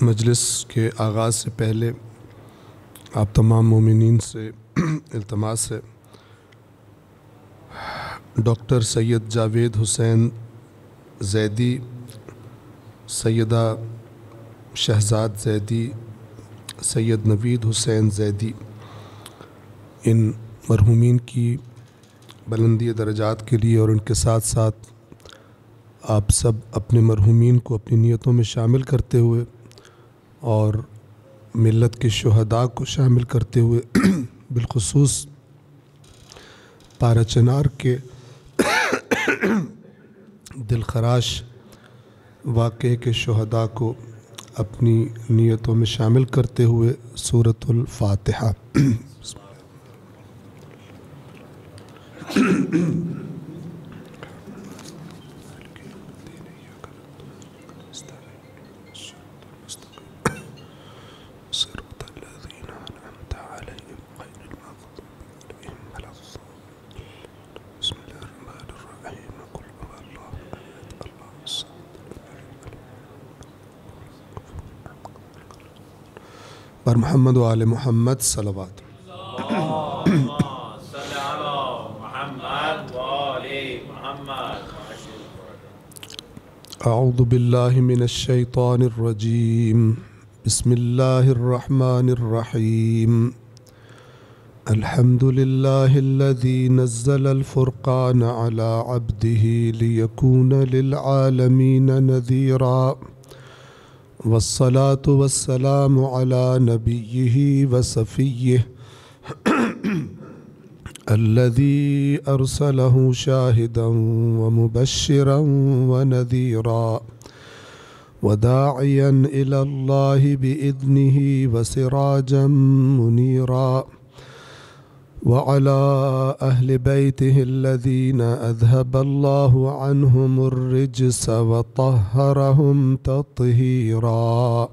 مجلس کے آغاز سے پہلے آپ تمام مومنین سے التماس ہے، ڈاکٹر سید جاوید حسین زیدی، سیدہ شہزاد زیدی، سید نوید حسین زیدی، ان مرحومین کی بلندی درجات کے لیے اور ان کے ساتھ ساتھ آپ سب اپنے مرحومین کو اپنی نیتوں میں شامل کرتے ہوئے اور ملت کے شہداء کو شامل کرتے ہوئے بالخصوص پارہ چنار کے دلخراش واقعے کے شہداء کو اپنی نیتوں میں شامل کرتے ہوئے سورۃ الفاتحہ پر محمد و آل محمد صلوات۔ اعوذ باللہ من الشیطان الرجیم، بسم اللہ الرحمن الرحیم، الحمد للہ الذی نزل الفرقان علی عبدہ لیکون للعالمین نذیرا، والصلاة والسلام على نبيه وصفيه الذي أرسله شاهدا ومبشرا ونذيرا وداعيا إلى الله بإذنه وسراجا منيرا، وعلى أهل بيته الذين أذهب الله عنهم الرجس وطهرهم تطهيرا۔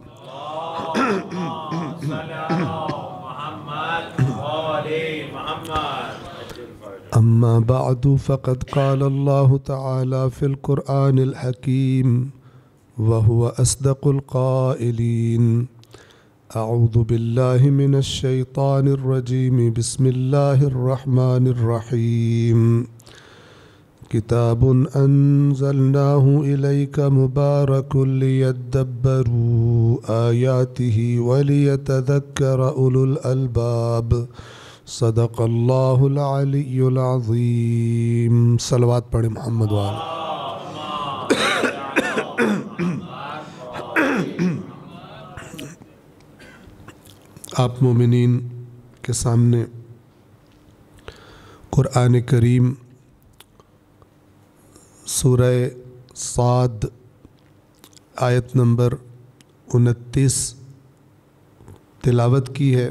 أما بعد فقد قال الله تعالى في القرآن الحكيم وهو أصدق القائلين، اعوذ باللہ من الشیطان الرجیم، بسم اللہ الرحمن الرحیم، کتاب انزلناہ الیک مبارک لیدبروا آیاتہ ولیتذکر اولو الالباب، صدق اللہ العلی العظیم۔ صلوات پڑھیں محمد وآلہ۔ آپ مومنین کے سامنے قرآن کریم سورہ صاد آیت نمبر 29 تلاوت کی ہے۔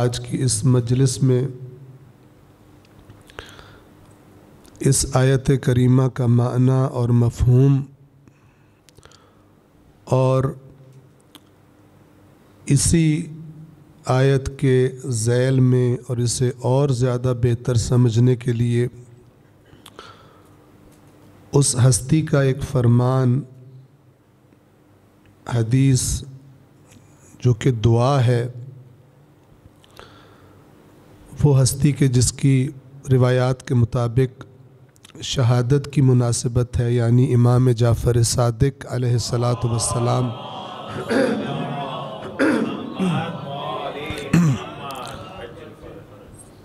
آج کی اس مجلس میں اس آیت کریمہ کا معنی اور مفہوم اور اسی آیت کے ذیل میں اور اسے اور زیادہ بہتر سمجھنے کے لیے اس ہستی کا ایک فرمان، حدیث جو کہ دعا ہے، وہ ہستی کے جس کی روایات کے مطابق شہادت کی مناسبت ہے، یعنی امام جعفر صادق علیہ الصلاۃ والسلام،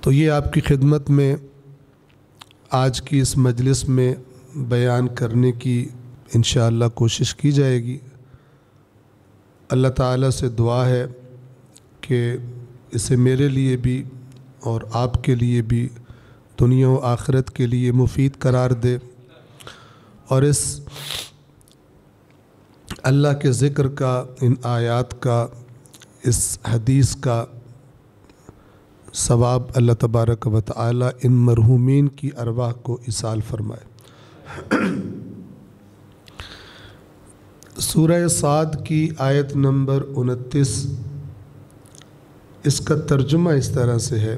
تو یہ آپ کی خدمت میں آج کی اس مجلس میں بیان کرنے کی انشاءاللہ کوشش کی جائے گی۔ اللہ تعالیٰ سے دعا ہے کہ اسے میرے لیے بھی اور آپ کے لیے بھی دنیا و آخرت کے لیے مفید قرار دے، اور اس اللہ کے ذکر کا، ان آیات کا، اس حدیث کا ثواب اللہ تبارک و تعالی ان مرحومین کی ارواح کو ایصال فرمائے۔ سورہ صاد کی آیت نمبر 29، اس کا ترجمہ اس طرح سے ہے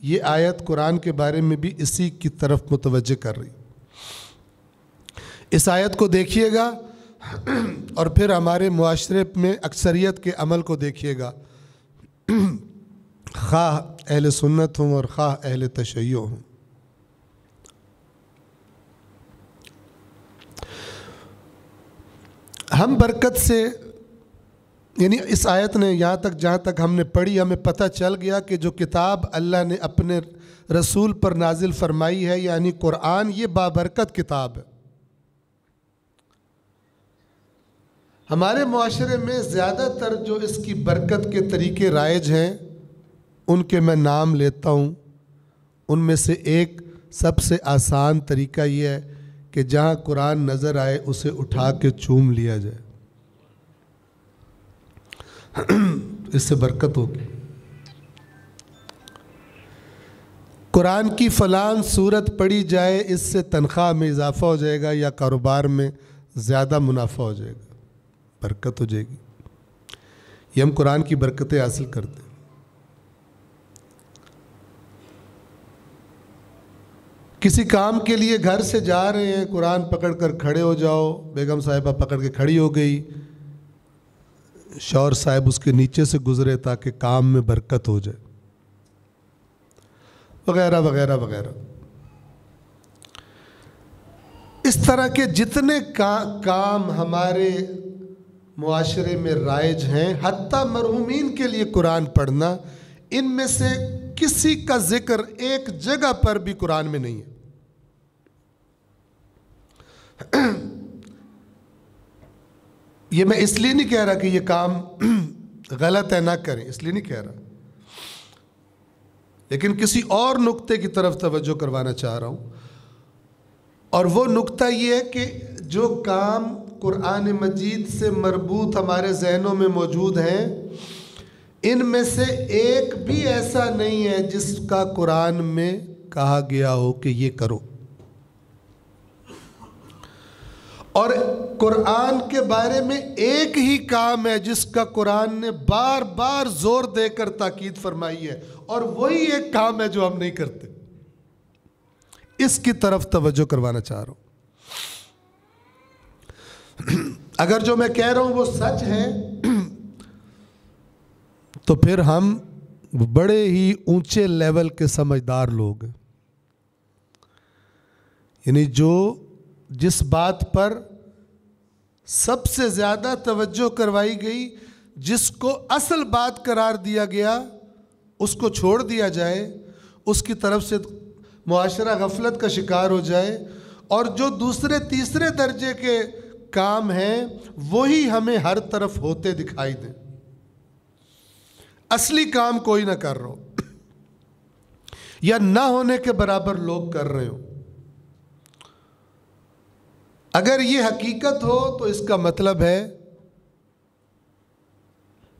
یہ آیت قرآن کے بارے میں بھی اسی کی طرف متوجہ کر رہی. اس آیت کو دیکھیے گا اور پھر ہمارے معاشرے میں اکثریت کے عمل کو دیکھیے گا، خواہ اہل سنت ہوں اور خواہ اہل تشیع ہوں. ہم برکت سے، یعنی اس آیت نے یہاں تک جہاں تک ہم نے پڑھی ہمیں پتہ چل گیا کہ جو کتاب اللہ نے اپنے رسول پر نازل فرمائی ہے یعنی قرآن، یہ بابرکت کتاب ہے. ہمارے معاشرے میں زیادہ تر جو اس کی برکت کے طریقے رائج ہیں ان کے میں نام لیتا ہوں. ان میں سے ایک سب سے آسان طریقہ یہ ہے کہ جہاں قرآن نظر آئے اسے اٹھا کے چوم لیا جائے، اس سے برکت ہوگی. قرآن کی فلان صورت پڑھی جائے، اس سے تنخواہ میں اضافہ ہو جائے گا یا کاروبار میں زیادہ منافع ہو جائے گا، برکت ہو جائے گی. یہ ہم قرآن کی برکتیں حاصل کرتے ہیں. کسی کام کے لیے گھر سے جا رہے ہیں، قرآن پکڑ کر کھڑے ہو جاؤ، بیگم صاحبہ پکڑ کے کھڑی ہو گئی، شوہر صاحب اس کے نیچے سے گزرے تاکہ کام میں برکت ہو جائے، وغیرہ وغیرہ وغیرہ. اس طرح کے جتنے کام ہمارے معاشرے میں رائج ہیں، حتیٰ مرحومین کے لیے قرآن پڑھنا، ان میں سے کسی کا ذکر ایک جگہ پر بھی قرآن میں نہیں ہے. یہ میں اس لیے نہیں کہہ رہا کہ یہ کام غلط ہے نہ کریں، اس لیے نہیں کہہ رہا، لیکن کسی اور نقطے کی طرف توجہ کروانا چاہ رہا ہوں. اور وہ نقطہ یہ ہے کہ جو کام قرآن مجید سے مربوط ہمارے ذہنوں میں موجود ہیں، ان میں سے ایک بھی ایسا نہیں ہے جس کا قرآن میں کہا گیا ہو کہ یہ کرو. اور قرآن کے بارے میں ایک ہی کام ہے جس کا قرآن نے بار بار زور دے کر تاکید فرمائی ہے، اور وہی ایک کام ہے جو ہم نہیں کرتے. اس کی طرف توجہ کروانا چاہ رہا ہوں. اگر جو میں کہہ رہا ہوں وہ سچ ہے تو پھر ہم بڑے ہی اونچے لیول کے سمجھدار لوگ ہیں. یعنی جس بات پر سب سے زیادہ توجہ کروائی گئی، جس کو اصل بات قرار دیا گیا، اس کو چھوڑ دیا جائے، اس کی طرف سے معاشرہ غفلت کا شکار ہو جائے، اور جو دوسرے تیسرے درجے کے کام ہیں وہی ہمیں ہر طرف ہوتے دکھائی دیں. اصلی کام کوئی نہ کر رہا ہو یا نہ ہونے کے برابر لوگ کر رہے ہوں. اگر یہ حقیقت ہو تو اس کا مطلب ہے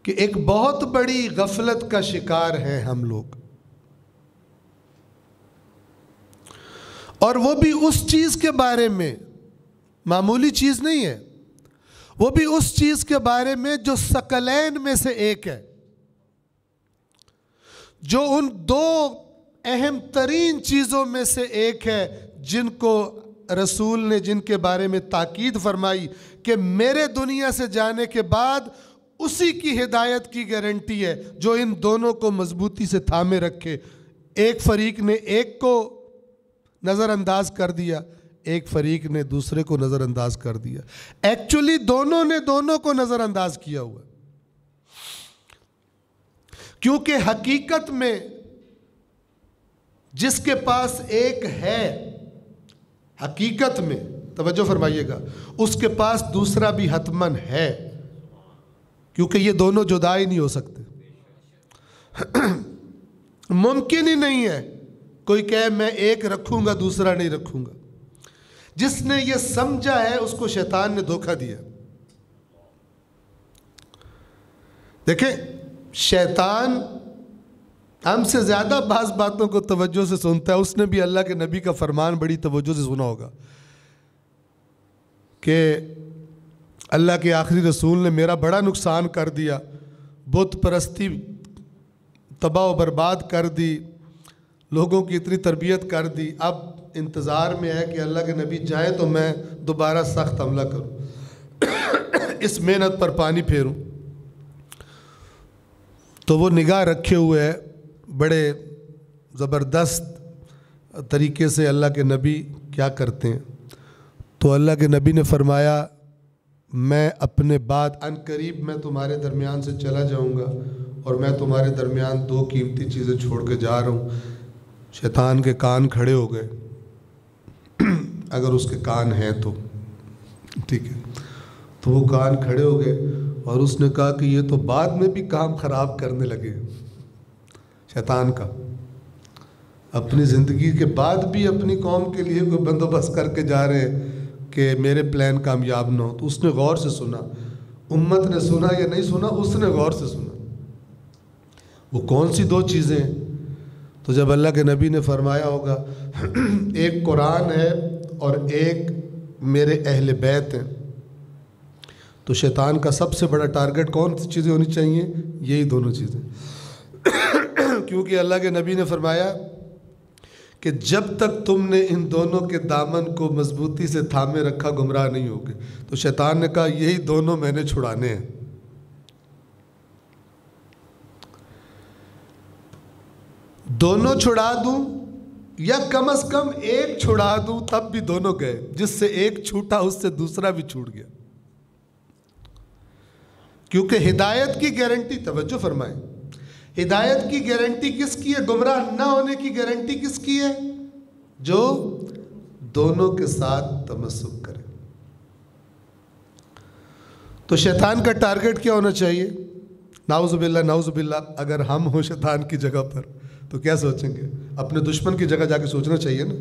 کہ ایک بہت بڑی غفلت کا شکار ہیں ہم لوگ، اور وہ بھی اس چیز کے بارے میں، معمولی چیز نہیں ہے، وہ بھی اس چیز کے بارے میں جو ثقلین میں سے ایک ہے، جو ان دو اہم ترین چیزوں میں سے ایک ہے جن کو رسول نے، جن کے بارے میں تاکید فرمائی کہ میرے دنیا سے جانے کے بعد اسی کی ہدایت کی گارنٹی ہے جو ان دونوں کو مضبوطی سے تھامے رکھے. ایک فریق نے ایک کو نظر انداز کر دیا، ایک فریق نے دوسرے کو نظر انداز کر دیا. ایکچولی دونوں نے دونوں کو نظر انداز کیا ہوا، کیونکہ حقیقت میں جس کے پاس ایک ہے، حقیقت میں توجہ فرمائیے گا، اس کے پاس دوسرا بھی حتماً ہے، کیونکہ یہ دونوں جدا ہی نہیں ہو سکتے. ممکن ہی نہیں ہے کوئی کہے میں ایک رکھوں گا دوسرا نہیں رکھوں گا. جس نے یہ سمجھا ہے اس کو شیطان نے دھوکہ دیا. دیکھیں، شیطان ہم سے زیادہ بعض باتوں کو توجہ سے سنتا ہے. اس نے بھی اللہ کے نبی کا فرمان بڑی توجہ سے سنا ہوگا کہ اللہ کے آخری رسول نے میرا بڑا نقصان کر دیا، بت پرستی تباہ و برباد کر دی، لوگوں کی اتنی تربیت کر دی، اب انتظار میں ہے کہ اللہ کے نبی جائیں تو میں دوبارہ سخت حملہ کروں، اس محنت پر پانی پھیروں۔ تو وہ نگاہ رکھے ہوئے ہے، بڑے زبردست طریقے سے اللہ کے نبی کیا کرتے ہیں۔ تو اللہ کے نبی نے فرمایا میں اپنے بعد ان قریب میں تمہارے درمیان سے چلا جاؤں گا، اور میں تمہارے درمیان دو قیمتی چیزیں چھوڑ کے جا رہا ہوں۔ شیطان کے کان کھڑے ہو گئے، اگر اس کے کان ہیں تو ٹھیک ہے، تو وہ کان کھڑے ہو گئے، اور اس نے کہا کہ یہ تو بعد میں بھی کام خراب کرنے لگے، شیطان کا اپنی زندگی کے بعد بھی اپنی قوم کے لیے کوئی بندوبست کر کے جا رہے ہیں کہ میرے پلان کامیاب نہ ہو۔ تو اس نے غور سے سنا، امت نے سنا یا نہیں سنا، اس نے غور سے سنا۔ وہ کون سی دو چیزیں ہیں؟ تو جب اللہ کے نبی نے فرمایا ہوگا ایک قرآن ہے اور ایک میرے اہل بیت ہیں، تو شیطان کا سب سے بڑا ٹارگٹ کون سی چیزیں ہونی چاہیے؟ یہی دونوں چیزیں، کیونکہ اللہ کے نبی نے فرمایا کہ جب تک تم نے ان دونوں کے دامن کو مضبوطی سے تھامے رکھا گمراہ نہیں ہوگے۔ تو شیطان نے کہا یہی دونوں میں نے چھڑانے ہیں۔ دونوں چھڑا دوں یا کم از کم ایک چھڑا دوں، تب بھی دونوں گئے، جس سے ایک چھوٹا اس سے دوسرا بھی چھوٹ گیا۔ کیونکہ ہدایت کی گارنٹی، توجہ فرمائیں، ہدایت کی گارنٹی کس کی ہے؟ گمراہ نہ ہونے کی گارنٹی کس کی ہے؟ جو دونوں کے ساتھ تمسک کرے۔ تو شیطان کا ٹارگٹ کیا ہونا چاہیے؟ نعوذ باللہ نعوذ باللہ، اگر ہم ہوں شیطان کی جگہ پر تو کیا سوچیں گے؟ اپنے دشمن کی جگہ جا کے سوچنا چاہیے نا،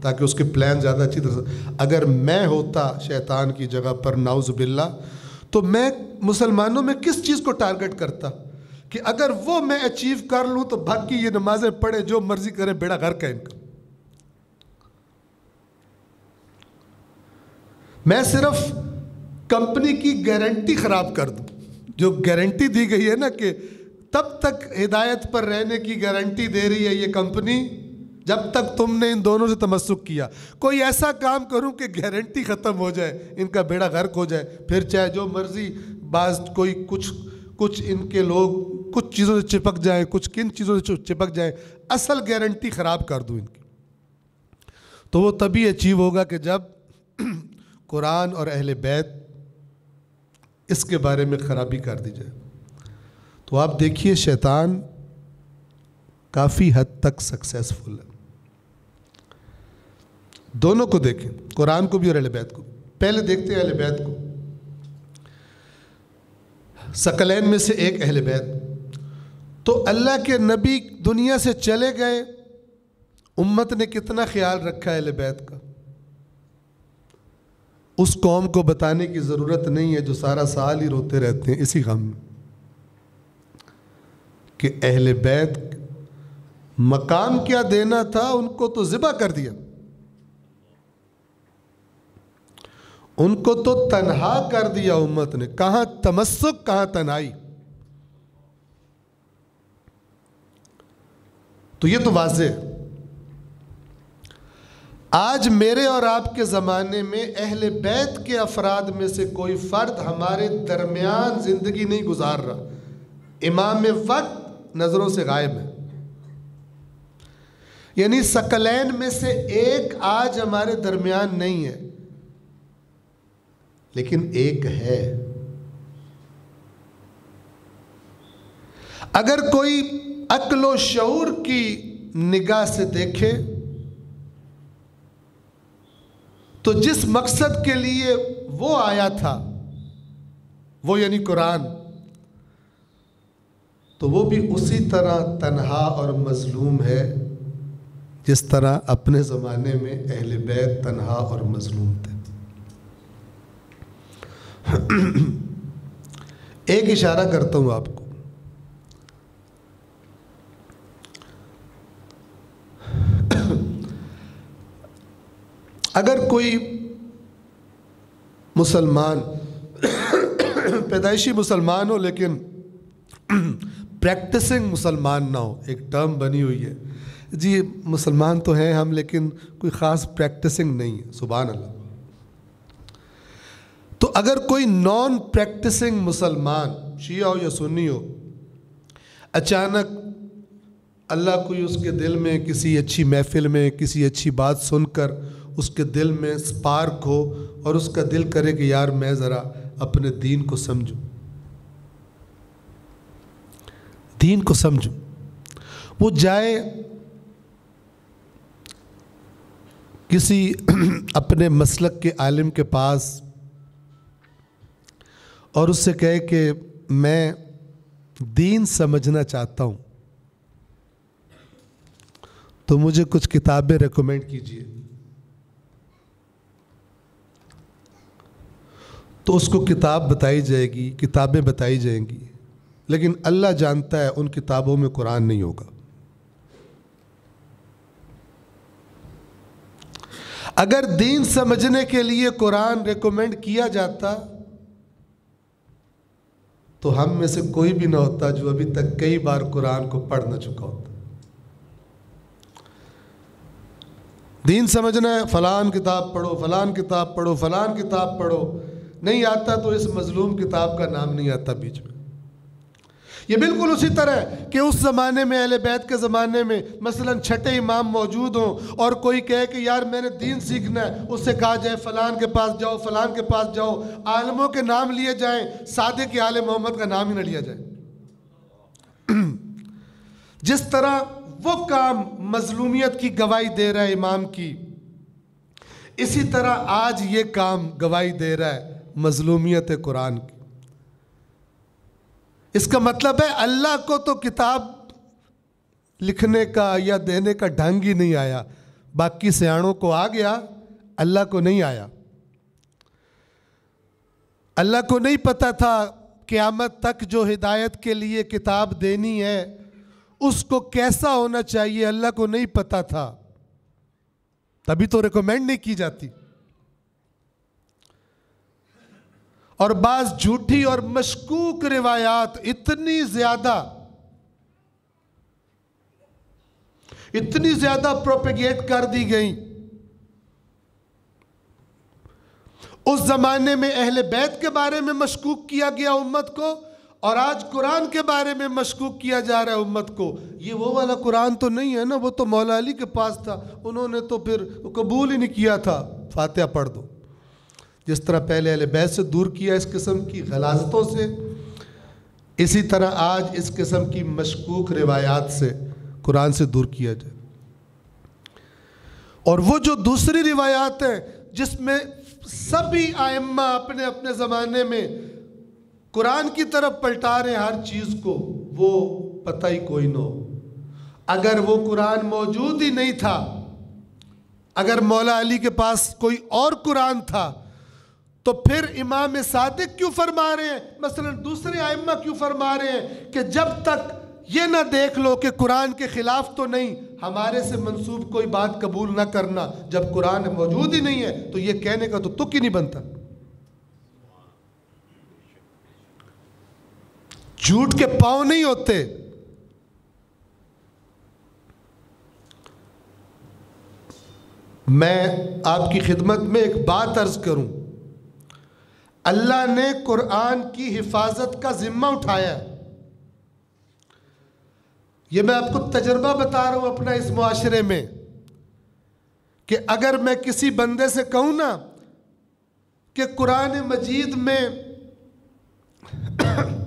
تاکہ اس کے پلان زیادہ اچھی طرح سے۔ اگر میں ہوتا شیطان کی جگہ پر نعوذ باللہ، تو میں مسلمانوں میں کس چیز کو ٹارگٹ کرتا کہ اگر وہ میں اچیو کر لوں تو باقی یہ نمازیں پڑھے جو مرضی کرے، بیڑا گھر کا ان کا۔ میں صرف کمپنی کی گارنٹی خراب کر دوں، جو گارنٹی دی گئی ہے نا کہ تب تک ہدایت پر رہنے کی گارنٹی دے رہی ہے یہ کمپنی جب تک تم نے ان دونوں سے تمسک کیا۔ کوئی ایسا کام کروں کہ گارنٹی ختم ہو جائے، ان کا بیڑا غرق ہو جائے، پھر چاہے جو مرضی، بعض کوئی کچھ ان کے لوگ کچھ چیزوں سے چپک جائیں، کچھ کن چیزوں سے چپک جائیں، اصل گارنٹی خراب کر دوں ان کی۔ تو وہ تبھی اچیو ہوگا کہ جب قرآن اور اہل بیت اس کے بارے میں خرابی کر دی جائے۔ تو آپ دیکھیے شیطان کافی حد تک سکسیسفل ہے۔ دونوں کو دیکھیں، قرآن کو بھی اور اہل بیت کو۔ پہلے دیکھتے ہیں اہل بیت کو۔ ثقلین میں سے ایک اہل بیت، تو اللہ کے نبی دنیا سے چلے گئے، امت نے کتنا خیال رکھا اہل بیت کا؟ اس قوم کو بتانے کی ضرورت نہیں ہے جو سارا سال ہی روتے رہتے ہیں اسی غم میں کہ اہل بیت مقام کیا دینا تھا، ان کو تو ذبح کر دیا، ان کو تو تنہا کر دیا امت نے۔ کہاں تمسک، کہاں تنہائی؟ تو یہ تو واضح ہے۔ آج میرے اور آپ کے زمانے میں اہل بیت کے افراد میں سے کوئی فرد ہمارے درمیان زندگی نہیں گزار رہا، امام وقت نظروں سے غائب ہے۔ یعنی ثقلین میں سے ایک آج ہمارے درمیان نہیں ہے، لیکن ایک ہے۔ اگر کوئی عقل و شعور کی نگاہ سے دیکھے تو جس مقصد کے لیے وہ آیا تھا، وہ یعنی قرآن، تو وہ بھی اسی طرح تنہا اور مظلوم ہے جس طرح اپنے زمانے میں اہل بیت تنہا اور مظلوم تھے۔ ایک اشارہ کرتا ہوں آپ کو، اگر کوئی مسلمان پیدائشی مسلمان ہو لیکن پریکٹسنگ مسلمان نہ ہو. ایک ٹرم بنی ہوئی ہے جی مسلمان تو ہیں ہم لیکن کوئی خاص پریکٹسنگ نہیں ہے. سبحان اللہ. تو اگر کوئی نان پریکٹسنگ مسلمان شیعہ ہو یا سنی ہو اچانک اللہ کوئی اس کے دل میں کسی اچھی محفل میں کسی اچھی بات سن کر اس کے دل میں سپارک ہو اور اس کا دل کرے کہ یار میں ذرا اپنے دین کو سمجھوں، دین کو سمجھوں، وہ جائے کسی اپنے مسلک کے عالم کے پاس اور اس سے کہے کہ میں دین سمجھنا چاہتا ہوں تو مجھے کچھ کتابیں ریکمینڈ کیجیے. تو اس کو کتاب بتائی جائے گی، کتابیں بتائی جائیں گی، لیکن اللہ جانتا ہے ان کتابوں میں قرآن نہیں ہوگا. اگر دین سمجھنے کے لیے قرآن ریکمینڈ کیا جاتا تو ہم میں سے کوئی بھی نہ ہوتا جو ابھی تک کئی بار قرآن کو پڑھ نہ چکا ہوتا. دین سمجھنا ہے فلان کتاب پڑھو، فلان کتاب پڑھو، فلان کتاب پڑھو، نہیں آتا تو اس مظلوم کتاب کا نام نہیں آتا بیچ میں. یہ بالکل اسی طرح ہے کہ اس زمانے میں اہل بیت کے زمانے میں مثلا چھٹے امام موجود ہوں اور کوئی کہے کہ یار میں نے دین سیکھنا ہے، اس سے کہا جائے فلان کے پاس جاؤ، فلان کے پاس جاؤ، عالموں کے نام لیے جائیں، صادق آل محمد کا نام ہی نہ لیا جائے. جس طرح وہ کام مظلومیت کی گواہی دے رہا ہے امام کی، اسی طرح آج یہ کام گواہی دے رہا ہے مظلومیت قرآن کی. اس کا مطلب ہے اللہ کو تو کتاب لکھنے کا یا دینے کا ڈھنگ ہی نہیں آیا، باقی سیاڑوں کو آ گیا، اللہ کو نہیں آیا. اللہ کو نہیں پتا تھا قیامت تک جو ہدایت کے لیے کتاب دینی ہے اس کو کیسا ہونا چاہیے، اللہ کو نہیں پتا تھا، تبھی تو ریکمینڈ نہیں کی جاتی. اور بعض جھوٹی اور مشکوک روایات اتنی زیادہ پروپیگیٹ کر دی گئیں. اس زمانے میں اہل بیت کے بارے میں مشکوک کیا گیا امت کو، اور آج قرآن کے بارے میں مشکوک کیا جا رہا ہے امت کو. یہ وہ والا قرآن تو نہیں ہے نا، وہ تو مولا علی کے پاس تھا، انہوں نے تو پھر قبول ہی نہیں کیا تھا، فاتحہ پڑھ دو. جس طرح پہلے اہل بیت سے دور کیا اس قسم کی غلاظتوں سے، اسی طرح آج اس قسم کی مشکوک روایات سے قرآن سے دور کیا جائے. اور وہ جو دوسری روایات ہیں جس میں سبھی ائمہ اپنے اپنے زمانے میں قرآن کی طرف پلٹا رہے ہیں ہر چیز کو، وہ پتہ ہی کوئی نہ ہو. اگر وہ قرآن موجود ہی نہیں تھا، اگر مولا علی کے پاس کوئی اور قرآن تھا تو پھر امام صادق کیوں فرما رہے ہیں، مثلا دوسرے ائمہ کیوں فرما رہے ہیں کہ جب تک یہ نہ دیکھ لو کہ قرآن کے خلاف تو نہیں، ہمارے سے منسوب کوئی بات قبول نہ کرنا. جب قرآن موجود ہی نہیں ہے تو یہ کہنے کا تو تک ہی نہیں بنتا. جھوٹ کے پاؤں نہیں ہوتے. میں آپ کی خدمت میں ایک بات عرض کروں، اللہ نے قرآن کی حفاظت کا ذمہ اٹھایا ہے. یہ میں آپ کو تجربہ بتا رہا ہوں اپنا اس معاشرے میں، کہ اگر میں کسی بندے سے کہوں نا کہ قرآن مجید میں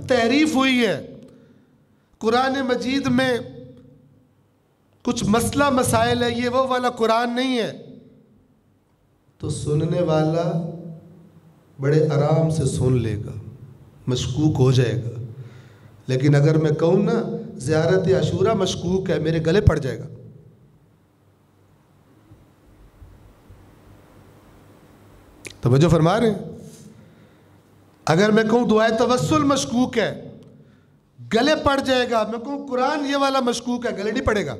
تحریف ہوئی ہے، قرآن مجید میں کچھ مسئلہ مسائل ہے، یہ وہ والا قرآن نہیں ہے، تو سننے والا بڑے آرام سے سن لے گا، مشکوک ہو جائے گا. لیکن اگر میں کہوں نا زیارت عاشورہ مشکوک ہے، میرے گلے پڑ جائے گا. توجہ فرما رہے ہیں؟ اگر میں کہوں دعائے توسل مشکوک ہے، گلے پڑ جائے گا. میں کہوں قرآن یہ والا مشکوک ہے، گلے نہیں پڑے گا.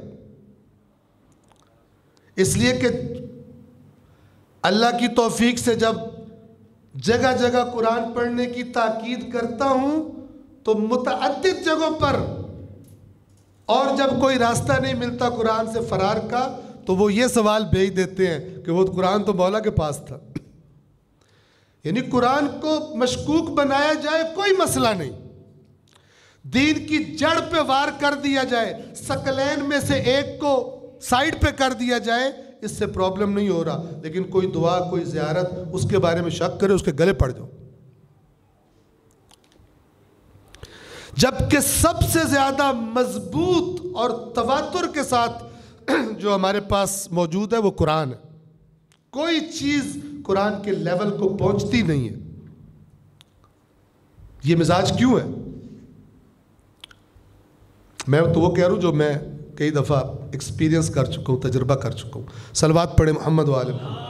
اس لیے کہ اللہ کی توفیق سے جب جگہ جگہ قرآن پڑھنے کی تاکید کرتا ہوں تو متعدد جگہوں پر اور جب کوئی راستہ نہیں ملتا قرآن سے فرار کا تو وہ یہ سوال بھیج دیتے ہیں کہ وہ قرآن تو مولا کے پاس تھا. یعنی قرآن کو مشکوک بنایا جائے کوئی مسئلہ نہیں، دین کی جڑ پہ وار کر دیا جائے، ثقلین میں سے ایک کو سائیڈ پہ کر دیا جائے، اس سے پرابلم نہیں ہو رہا. لیکن کوئی دعا، کوئی زیارت، اس کے بارے میں شک کرے، اس کے گلے پڑ جاؤ. جبکہ سب سے زیادہ مضبوط اور تواتر کے ساتھ جو ہمارے پاس موجود ہے وہ قرآن ہے. کوئی چیز قرآن کے لیول کو پہنچتی نہیں ہے. یہ مزاج کیوں ہے؟ میں تو وہ کہہ رہا ہوں جو میں کئی دفعہ ایکسپیرینس کر چکا ہوں، تجربہ کر چکا ہوں. صلوات پڑھیں محمد وآل محمد.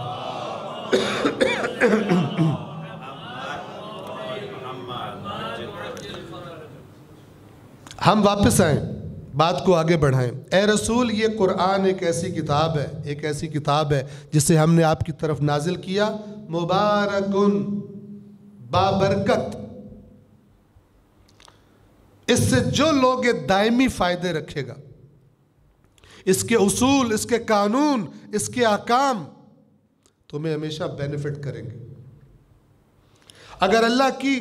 ہم واپس آئیں، بات کو آگے بڑھائیں. اے رسول، یہ قرآن ایک ایسی کتاب ہے، ایک ایسی کتاب ہے جسے ہم نے آپ کی طرف نازل کیا، مبارکن، بابرکت. اس سے جو لوگ دائمی فائدے رکھے گا، اس کے اصول، اس کے قانون، اس کے احکام تمہیں ہمیشہ بینیفٹ کریں گے. اگر اللہ کی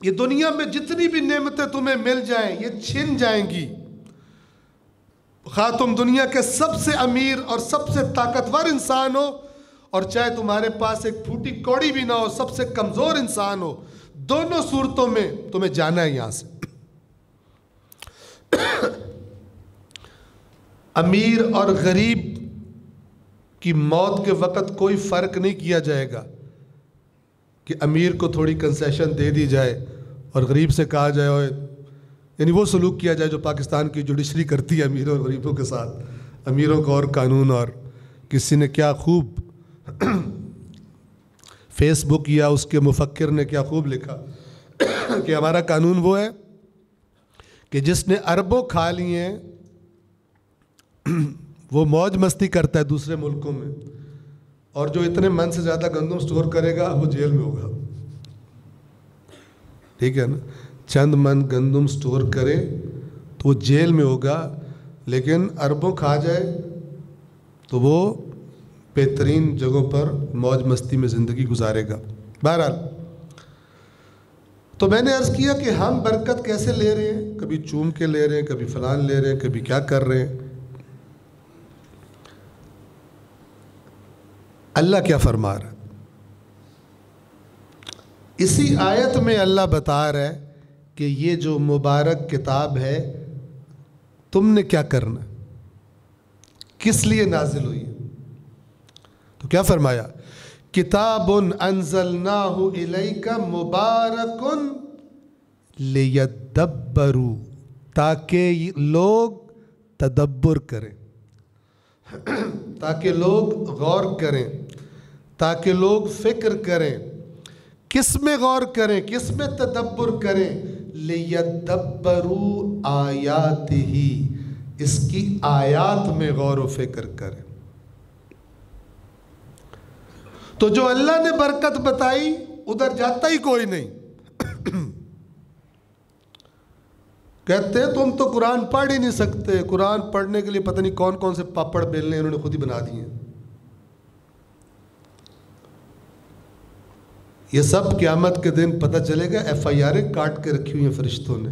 یہ دنیا میں جتنی بھی نعمتیں تمہیں مل جائیں یہ چھن جائیں گی، خواہ تم دنیا کے سب سے امیر اور سب سے طاقتور انسان ہو، اور چاہے تمہارے پاس ایک پھوٹی کوڑی بھی نہ ہو، سب سے کمزور انسان ہو، دونوں صورتوں میں تمہیں جانا ہے یہاں سے. امیر اور غریب کی موت کے وقت کوئی فرق نہیں کیا جائے گا کہ امیر کو تھوڑی کنسیشن دے دی جائے اور غریب سے کہا جائے، یعنی وہ سلوک کیا جائے جو پاکستان کی جوڈیشری کرتی ہے امیروں اور غریبوں کے ساتھ. امیروں کو اور قانون، اور کسی نے کیا خوب فیس بک یا اس کے مفکر نے کیا خوب لکھا کہ ہمارا قانون وہ ہے کہ جس نے اربوں کھا لیے ہیں وہ موج مستی کرتا ہے دوسرے ملکوں میں، اور جو اتنے من سے زیادہ گندم سٹور کرے گا وہ جیل میں ہوگا. ٹھیک ہے نا؟ چند من گندم سٹور کرے تو وہ جیل میں ہوگا، لیکن اربوں کھا جائے تو وہ بہترین جگہوں پر موج مستی میں زندگی گزارے گا. بہرحال تو میں نے عرض کیا کہ ہم برکت کیسے لے رہے ہیں، کبھی چوم کے لے رہے ہیں، کبھی فلان لے رہے ہیں، کبھی کیا کر رہے ہیں. اللہ کیا فرما رہا ہے؟ اسی آیت میں اللہ بتا رہا ہے کہ یہ جو مبارک کتاب ہے تم نے کیا کرنا، کس لیے نازل ہوئی ہے. تو کیا فرمایا؟ کتاب انزلناہ الیک مبارک لیدبروا، تاکہ لوگ تدبر کریں، تاکہ لوگ غور کریں، تاکہ لوگ فکر کریں. کس میں غور کریں، کس میں تدبر کریں؟ لیدبروا آیاتہ، اس کی آیات میں غور و فکر کریں. تو جو اللہ نے برکت بتائی ادھر جاتا ہی کوئی نہیں. کہتے ہیں تم تو قرآن پڑھ ہی نہیں سکتے، قرآن پڑھنے کے لیے پتہ نہیں کون کون سے پاپڑ بیلنے انہوں نے خود ہی بنا دیے ہیں. یہ سب قیامت کے دن پتہ چلے گا. ایف آئی آریں کاٹ کے رکھی ہوئی ہیں فرشتوں نے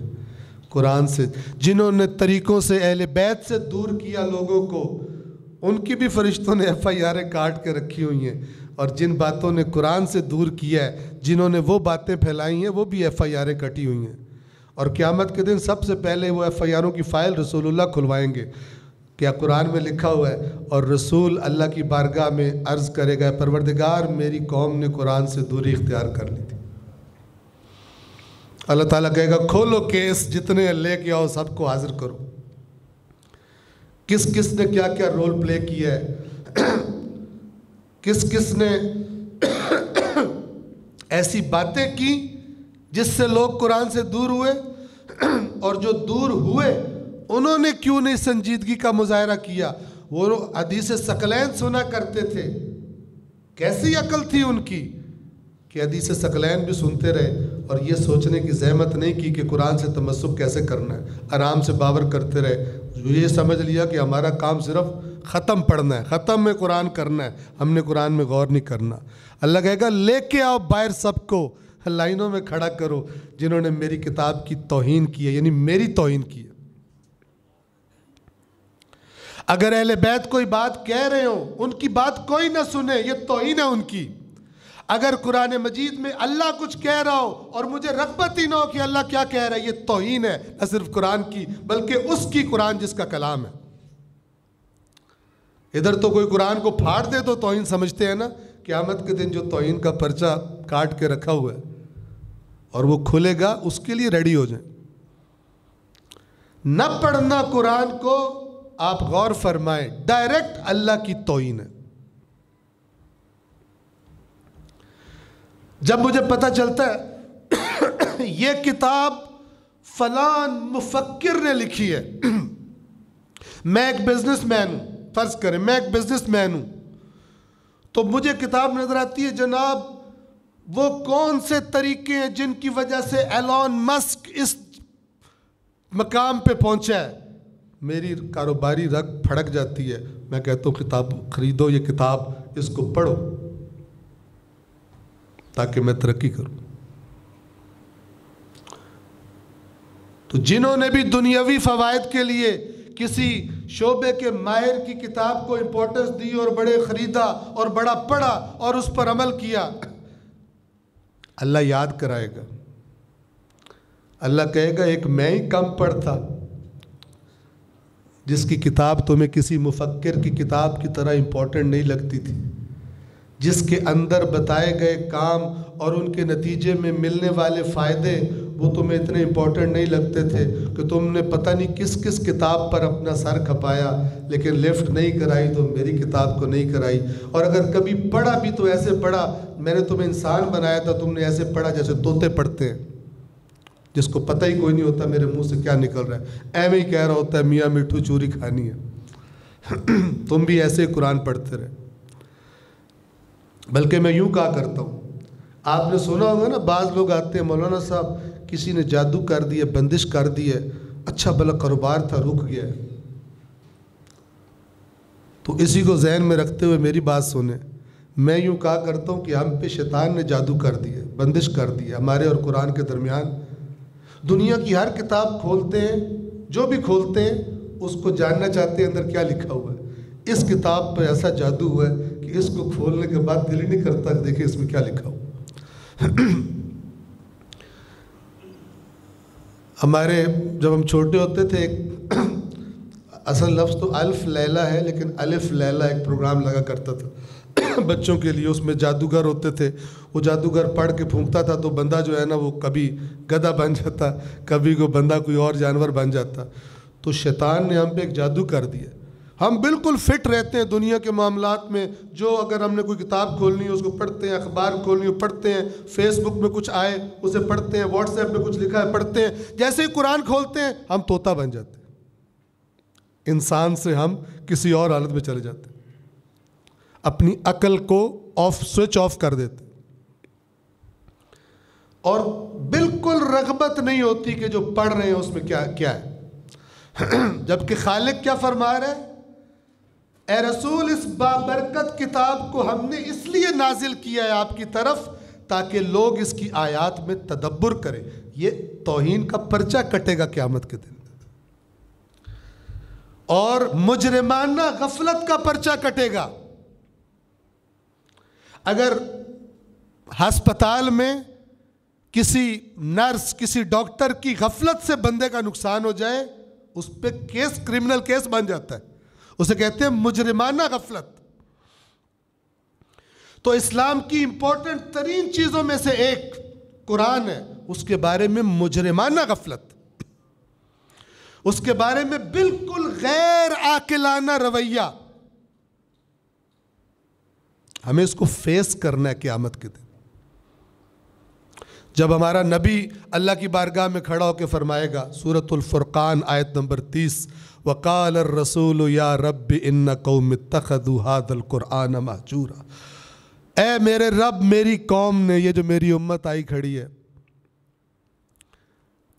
قرآن سے، جنہوں نے طریقوں سے اہل بیت سے دور کیا لوگوں کو، ان کی بھی فرشتوں نے ایف آئی آریں کاٹ کے رکھی ہوئی ہیں. اور جن باتوں نے قرآن سے دور کیا ہے، جنہوں نے وہ باتیں پھیلائی ہیں، وہ بھی ایف آئی آریں کٹی ہوئی ہیں. اور قیامت کے دن سب سے پہلے وہ ایف آئی آروں کی فائل رسول اللہ کھلوائیں گے. کیا قرآن میں لکھا ہوا ہے، اور رسول اللہ کی بارگاہ میں عرض کرے گا، پروردگار میری قوم نے قرآن سے دوری اختیار کر لی تھی. اللہ تعالیٰ کہے گا کھولو کیس، جتنے لے کے آؤ سب کو حاضر کرو. کس کس نے کیا کیا رول پلے کیا ہے، کس کس نے ایسی باتیں کی جس سے لوگ قرآن سے دور ہوئے، اور جو دور ہوئے انہوں نے کیوں نہیں سنجیدگی کا مظاہرہ کیا. وہ حدیث ثقلین سنا کرتے تھے، کیسی عقل تھی ان کی کہ حدیث ثقلین بھی سنتے رہے اور یہ سوچنے کی زحمت نہیں کی کہ قرآن سے تمسک کیسے کرنا ہے، آرام سے باور کرتے رہے، یہ سمجھ لیا کہ ہمارا کام صرف ختم پڑھنا ہے، ختم میں قرآن کرنا ہے، ہم نے قرآن میں غور نہیں کرنا۔ اللہ کہے گا لے کے آؤ باہر سب کو، لائنوں میں کھڑا کرو جنہوں نے میری کتاب کی توہین کی ہے، یعنی میری توہین کی ہے۔ اگر اہل بیت کوئی بات کہہ رہے ہوں، ان کی بات کوئی نہ سنے، یہ توہین ہے ان کی۔ اگر قرآن مجید میں اللہ کچھ کہہ رہا ہو اور مجھے رغبت ہی نہ ہو کہ اللہ کیا کہہ رہا ہے، یہ توہین ہے، نہ صرف قرآن کی بلکہ اس کی قرآن جس کا کلام ہے۔ ادھر تو کوئی قرآن کو پھاڑ دے تو توہین سمجھتے ہیں نا، قیامت کے دن جو توہین کا پرچہ کاٹ کے رکھا ہوا ہے اور وہ کھلے گا، اس کے لیے ریڈی ہو جائیں۔ نہ پڑھنا قرآن کو، آپ غور فرمائیں، ڈائریکٹ اللہ کی توہین ہے۔ جب مجھے پتہ چلتا ہے یہ کتاب فلان مفکر نے لکھی ہے، میں ایک بزنس مین ہوں، فرض کریں میں ایک بزنس مین ہوں، تو مجھے کتاب نظر آتی ہے جناب وہ کون سے طریقے ہیں جن کی وجہ سے ایلون مسک اس مقام پہ پہنچا ہے، میری کاروباری رگ پھڑک جاتی ہے، میں کہتا ہوں کتاب خریدو، یہ کتاب اس کو پڑھو تاکہ میں ترقی کروں۔ تو جنہوں نے بھی دنیاوی فوائد کے لیے کسی شعبے کے ماہر کی کتاب کو امپورٹنس دی اور بڑے خریدا اور بڑا پڑھا اور اس پر عمل کیا، اللہ یاد کرائے گا، اللہ کہے گا ایک میں ہی کم پڑھتا جس کی کتاب تمہیں کسی مفکر کی کتاب کی طرح امپورٹنٹ نہیں لگتی تھی، جس کے اندر بتائے گئے کام اور ان کے نتیجے میں ملنے والے فائدے وہ تمہیں اتنے امپورٹنٹ نہیں لگتے تھے کہ تم نے پتہ نہیں کس کس کتاب پر اپنا سر کھپایا، لیکن لفٹ نہیں کرائی تو میری کتاب کو نہیں کرائی۔ اور اگر کبھی پڑھا بھی تو ایسے پڑھا، میں نے تمہیں انسان بنایا تھا، تم نے ایسے پڑھا جیسے طوطے پڑھتے ہیں، جس کو پتہ ہی کوئی نہیں ہوتا میرے منہ سے کیا نکل رہا ہے، ایویں ہی کہہ رہا ہوتا ہے میاں میٹھو چوری کھانی ہے۔ تم بھی ایسے قرآن پڑھتے رہے۔ بلکہ میں یوں کہا کرتا ہوں، آپ نے سنا ہوگا نا، بعض لوگ آتے ہیں مولانا صاحب کسی نے جادو کر دیا، بندش کر دی ہے، اچھا بھلا کاروبار تھا رک گیا ہے۔ تو اسی کو ذہن میں رکھتے ہوئے میری بات سنیں، میں یوں کہا کرتا ہوں کہ ہم پہ شیطان نے جادو کر دی ہے، بندش کر دی ہے ہمارے اور قرآن کے درمیان۔ دنیا کی ہر کتاب کھولتے ہیں، جو بھی کھولتے ہیں اس کو جاننا چاہتے ہیں اندر کیا لکھا ہوا ہے۔ اس کتاب پہ ایسا جادو ہوا ہے کہ اس کو کھولنے کے بعد دل ہی نہیں کرتا کہ دیکھیں اس میں کیا لکھا ہوا۔ ہمارے جب ہم چھوٹے ہوتے تھے، ایک اصل لفظ تو الف لیلہ ہے لیکن الف لیلہ ایک پروگرام لگا کرتا تھا بچوں کے لیے، اس میں جادوگر ہوتے تھے، وہ جادوگر پڑھ کے پھونکتا تھا تو بندہ جو ہے نا وہ کبھی گدھا بن جاتا، کبھی کو بندہ کوئی اور جانور بن جاتا۔ تو شیطان نے ہم پہ ایک جادو کر دیا، ہم بالکل فٹ رہتے ہیں دنیا کے معاملات میں، جو اگر ہم نے کوئی کتاب کھولنی ہے اس کو پڑھتے ہیں، اخبار کھولنی ہے پڑھتے ہیں، فیس بک میں کچھ آئے اسے پڑھتے ہیں، واٹس ایپ میں کچھ لکھا ہے پڑھتے ہیں، جیسے ہی قرآن کھولتے ہیں ہم طوطا بن جاتے ہیں، انسان سے ہم کسی اور حالت میں چلے جاتے ہیں، اپنی عقل کو سوئچ آف کر دیتے، اور بالکل رغبت نہیں ہوتی کہ جو پڑھ رہے ہیں اس میں کیا ہے۔ جبکہ خالق کیا فرما رہا ہے، اے رسول اس بابرکت کتاب کو ہم نے اس لیے نازل کیا ہے آپ کی طرف تاکہ لوگ اس کی آیات میں تدبر کریں۔ یہ توہین کا پرچہ کٹے گا قیامت کے دن، اور مجرمانہ غفلت کا پرچہ کٹے گا۔ اگر ہسپتال میں کسی نرس کسی ڈاکٹر کی غفلت سے بندے کا نقصان ہو جائے، اس پہ کیس کرمنل کیس بن جاتا ہے، اسے کہتے ہیں مجرمانہ غفلت۔ تو اسلام کی امپورٹنٹ ترین چیزوں میں سے ایک قرآن ہے، اس کے بارے میں مجرمانہ غفلت، اس کے بارے میں بالکل غیر عاقلانہ رویہ، ہمیں اس کو فیس کرنا ہے قیامت کے دن، جب ہمارا نبی اللہ کی بارگاہ میں کھڑا ہو کے فرمائے گا، سورۃ الفرقان آیت نمبر 30، وَقَالَ الرَّسُولُ يَا رَبِّ إِنَّ قَوْمِ اتَّخَذُوا هَذَا الْقُرْآنَ مَهْجُورًا، اے میرے رب میری قوم نے، یہ جو میری امت آئی کھڑی ہے،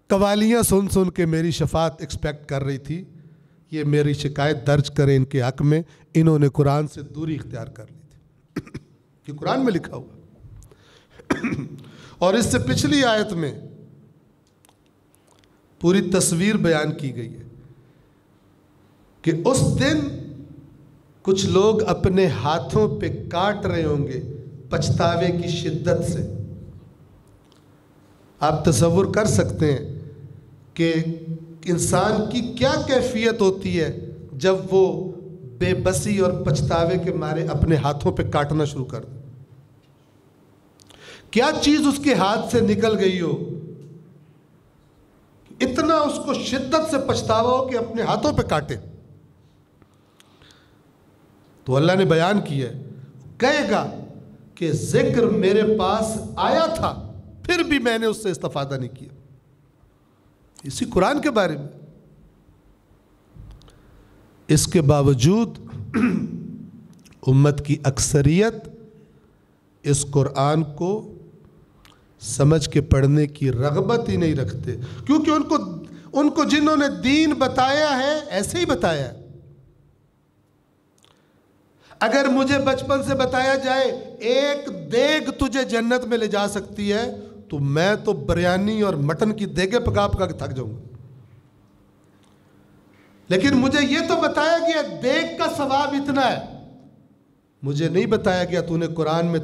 قوالیاں سن سن کے میری شفاعت ایکسپیکٹ کر رہی تھی، یہ میری شکایت درج کریں ان کے حق میں، انہوں نے قرآن سے دوری اختیار کر لی تھی۔ یہ قرآن میں لکھا ہوا، اور اس سے پچھلی آیت میں پوری تصویر بیان کی گئی ہے کہ اس دن کچھ لوگ اپنے ہاتھوں پہ کاٹ رہے ہوں گے پچھتاوے کی شدت سے۔ آپ تصور کر سکتے ہیں کہ انسان کی کیا کیفیت ہوتی ہے جب وہ بے بسی اور پچھتاوے کے مارے اپنے ہاتھوں پہ کاٹنا شروع کر دے۔ کیا چیز اس کے ہاتھ سے نکل گئی ہو، اتنا اس کو شدت سے پچھتاوا ہو کہ اپنے ہاتھوں پہ کاٹے۔ تو اللہ نے بیان کیا ہے، کہے گا کہ ذکر میرے پاس آیا تھا پھر بھی میں نے اس سے استفادہ نہیں کیا۔ اسی قرآن کے بارے میں۔ اس کے باوجود امت کی اکثریت اس قرآن کو سمجھ کے پڑھنے کی رغبت ہی نہیں رکھتے، کیونکہ ان کو جنہوں نے دین بتایا ہے ایسے ہی بتایا ہے۔ اگر مجھے بچپن سے بتایا جائے ایک دیگ تجھے جنت میں لے جا سکتی ہے تو میں تو بریانی اور مٹن کی دیگیں پکا پکا کے تھک جاؤں گا، لیکن مجھے یہ تو بتایا گیا دیگ کا ثواب اتنا ہے، مجھے نہیں بتایا گیا تو نے قرآن میں